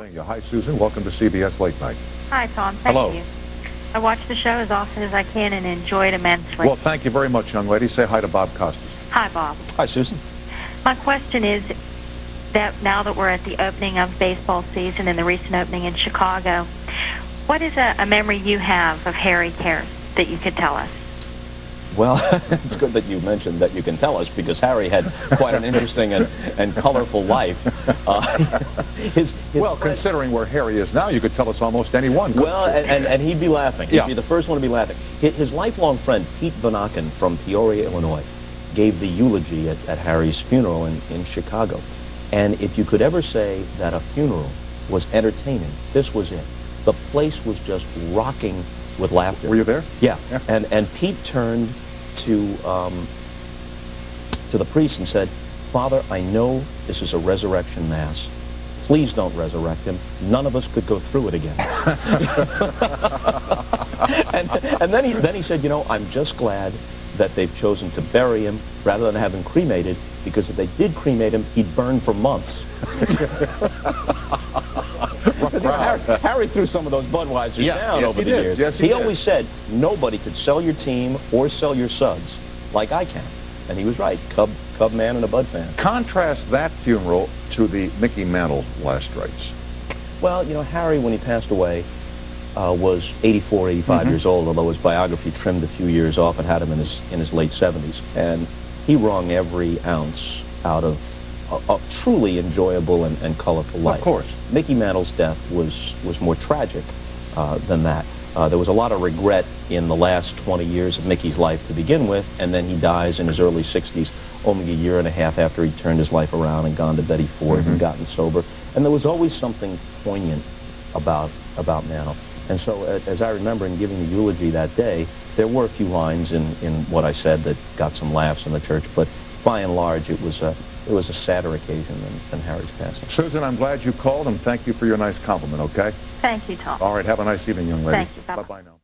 Pennsylvania. Hi, Susan. Welcome to CBS Late Night. Hi, Tom. Thank Hello. you. I watch the show as often as I can and enjoy it immensely. Well, thank you very much, young lady. Say hi to Bob Costas. Hi, Bob. Hi, Susan. My question is that now that we're at the opening of baseball season and the recent opening in Chicago, what is a memory you have of Harry Caray that you could tell us? Well, it's good that you mentioned that you can tell us, because Harry had quite an interesting and colorful life. Well, considering where Harry is now, you could tell us almost anyone. Well, and he'd be laughing. Yeah. He'd be the first one to be laughing. His lifelong friend, Pete Vanaken from Peoria, Illinois, gave the eulogy at Harry's funeral in Chicago. And if you could ever say that a funeral was entertaining, this was it. The place was just rocking with laughter. Were you there? Yeah. And Pete turned to the priest and said, "Father, I know this is a resurrection mass. Please don't resurrect him. None of us could go through it again." and then he said, "You know, I'm just glad that they've chosen to bury him rather than have him cremated, because if they did cremate him, he'd burn for months." Harry threw some of those Budweisers down over the years. Yes, he always said, nobody could sell your team or sell your suds like I can. And he was right. Cub man and a Bud fan. Contrast that funeral to the Mickey Mantle last rites. Well, you know, Harry, when he passed away, was 84, 85 years old, although his biography trimmed a few years off and had him in his late 70s. And he wrung every ounce out of a truly enjoyable and colorful life. Of course. Mickey Mantle's death was more tragic than that. There was a lot of regret in the last 20 years of Mickey's life to begin with, and then he dies in his early 60s, only a year and a half after he turned his life around and gone to Betty Ford and gotten sober. And there was always something poignant about Mantle. And so, as I remember in giving the eulogy that day, there were a few lines in what I said that got some laughs in the church, but by and large, it was a sadder occasion than Harry's passing. Susan, I'm glad you called, and thank you for your nice compliment, okay? Thank you, Tom. All right, have a nice evening, young lady. Thank you. Bye-bye. Bye-bye now.